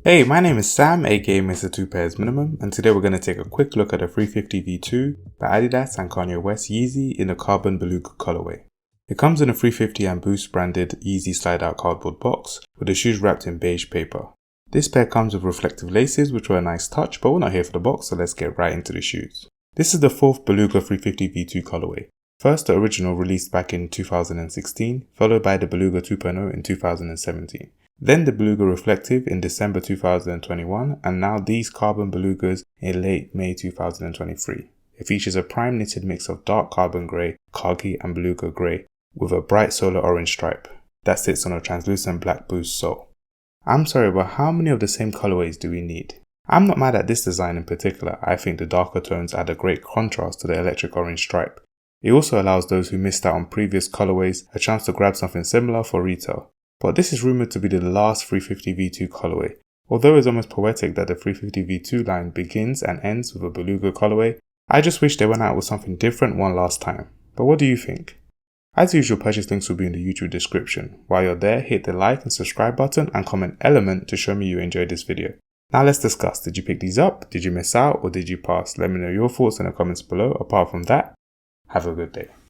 Hey, my name is Sam, aka Mr. Two Pairs Minimum, and today we're going to take a quick look at the 350 V2 by Adidas and Kanye West Yeezy in the carbon Beluga colorway. It comes in a 350 and Boost branded Yeezy slide-out cardboard box with the shoes wrapped in beige paper. This pair comes with reflective laces, which were a nice touch, but we're not here for the box, so let's get right into the shoes. This is the fourth Beluga 350 V2 colorway. First, the original released back in 2016, followed by the Beluga 2.0 in 2017. Then the Beluga Reflective in December 2021, and now these carbon Belugas in late May 2023. It features a prime knitted mix of dark carbon grey, khaki and Beluga grey, with a bright solar orange stripe that sits on a translucent black Boost sole. I'm sorry, but how many of the same colorways do we need? I'm not mad at this design in particular. I think the darker tones add a great contrast to the electric orange stripe. It also allows those who missed out on previous colorways a chance to grab something similar for retail. But this is rumoured to be the last 350 V2 colorway. Although it's almost poetic that the 350 V2 line begins and ends with a Beluga colorway, I just wish they went out with something different one last time. But what do you think? As usual, purchase links will be in the YouTube description. While you're there, hit the like and subscribe button and comment element to show me you enjoyed this video. Now let's discuss. Did you pick these up? Did you miss out? Or did you pass? Let me know your thoughts in the comments below. Apart from that, have a good day.